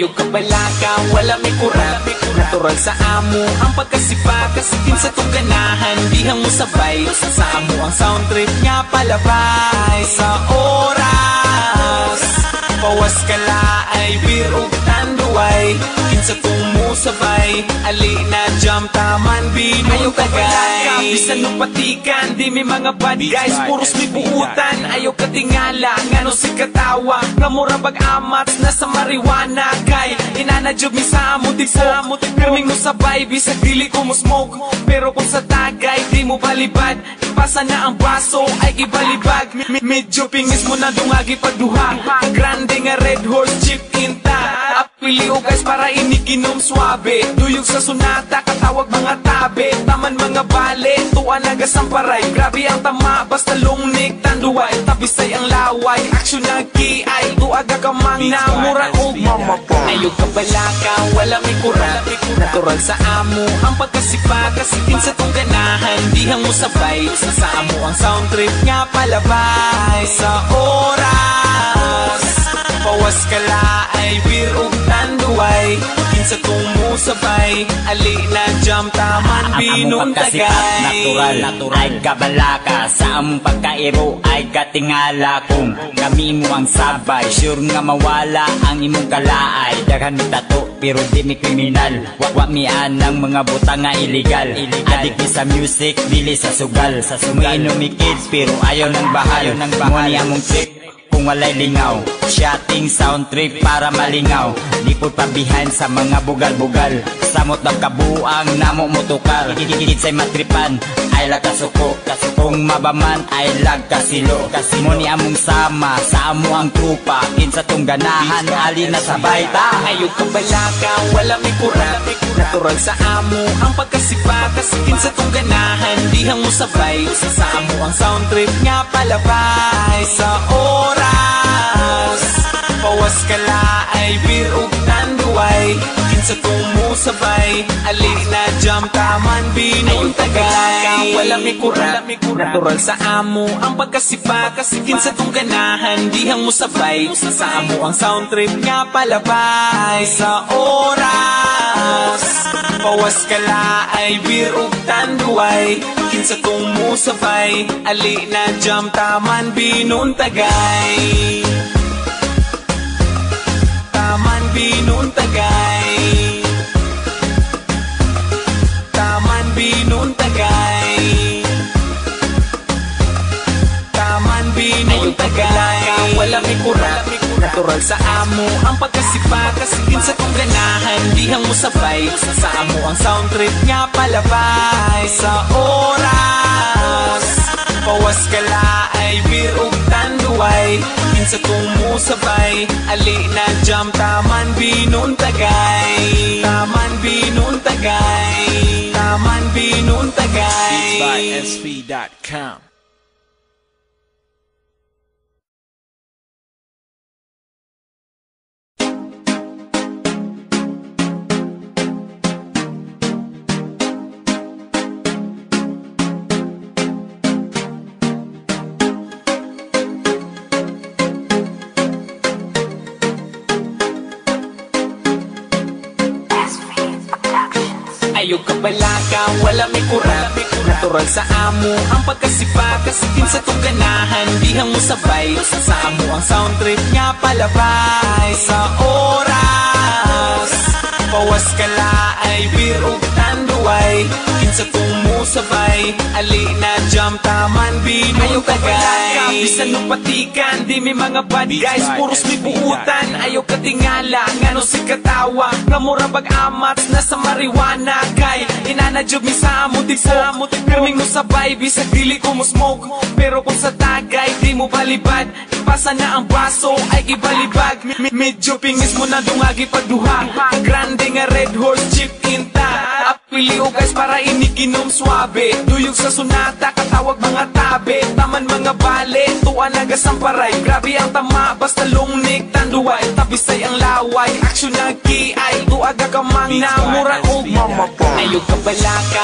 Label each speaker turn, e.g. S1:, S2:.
S1: Ayaw ka balaka, wala may kurap. Natural sa amo ang pagkasipa, kasikin sa tong ganahan, dihang mo sabay. Sa amo ang sound trip nga palabay. Sa oras pawas ka laay, beer ug tanduay, kinsa tong mo sabay. Ali na jam taman binu. Ayaw ka balaka, bisan no patikan, di may mga bad guys, puros may buutan. Ayaw ka tingala, ngano si katawa, nga mura bag-amats na sa marijuana. Kay inanadyob mi sa amo, di sa amo, pirming mo sabay, bisag dili ko mo smoke. Pero kung sa tagay, di mo balibad, ipasa na ang baso, ay ibalibag. Medyo pingis mo na dungagi pagduha, grande nga red horse chip tinta. Apili o guys para iniginom swabe, duyog sa sunata, katawag mga tabe. Taman mga bale, tuwa nagasamparay, grabe ang tama, basta lungnik tanduay. Tabisay ang laway, aksyon na kiay, tuaga ka mang namura o mamapa. Ayaw ka balaka, wala may kurap. Natural sa amo ang pagkasipa, kasikin sa tong ganahan, dihang mo sabay. Sa amo ang sound trip nga palabay. Sa oras pawas ka laay, beer ug tanduay, kinsa tong mo sabay. Ali na jam taman binong tagay.
S2: Natural ay kabalaka, sa among pagkairo ay katingala. Kung kami mo ang sabay, sure nga mawala ang imong kalaay. Daghan mi tato pero di mi kriminal, wa mi anang mga butang nga illegal. Adik mi sa music, dili sa sugal. Umiinom mi kids pero ayaw ng bahal. Mo ni among trip kung walay lingaw, shotting sound trip para malingaw. Lipod pa behind sa mga bugal-bugal, samot ng kabuang namo motukar. Higit sa'y matripan, ay lag kasuko. Kung mabaman, ay lag kasilo. Mo ni among sama, sa amo ang trupa, kinsa tong ganahan, ali na sabay ta.
S1: Ayaw ka balaka, wala may kurap. Natural sa amo ang pagkasipa, kasikin sa tong ganahan, dihang mo sabay. Sa amo ang sound trip nga palabay. Sa oras pawas ka laay, beer ug tanduay, kinsa tong mo sabay. Ali na jam taman binong tagay. Wala may kurap. Natural sa amo ang pagkasipa, kasikin sa tong ganahan, dihang mo sabay. Sa amo ang sound trip nga palabay. Sa oras pawas ka laay, beer ug tanduay, kinsa tong mo sabay. Ali na jam taman binong tagay. Taman binong tagay. Taman binong tagay. Taman binong tagay. Wala may kurap. Natural sa amo ang pagkasipa, kasikin sa tong ganahan, dihang mo sabay. Sa amo ang sound trip nga palabay. Sa oras pawas ka laay, beer ug tanduay, kinsa tong mo sabay. Ali na jam taman binong tagay. Taman binong tagay. Taman binong tagay.
S3: Beatsbysp.com.
S1: Ayaw ka balaka, wala may kurap. Natural sa amo ang pagkasipa, kasikin sa tong ganahan, dihang mo sabay. Sa amo ang sound trip nga palabay. Sa oras pawas ka laay, beer ug tanduay, kinsa tong mo sabay. Ali na jam taman binong tagay. Bisan no patikan, di may mga bad guys, puros may buutan. Ayaw ka tingala, ngano si katawa, nga mura bag-amats na sa marijuana. Kay inanadyob mi sa amo, di sa amo, pirming mo sabay, bisag dili ko mo smoke. Pero kung sa tagay, di mo balibad, ipasa na ang baso, ay ibalibag. Medyo pingis mo na dungagi pagduha, grande nga red horse chip tinta. Apili o guys para iniginom swabe, duyog sa sunata, katawag mga tabe. Taman mga bale, tuwa nagasamparay, grabe ang tama, basta lungnik tanduay. Tabisay ang laway, aksyon na kiay, tuaga ka mang namura o mamapa. Ayaw ka balaka.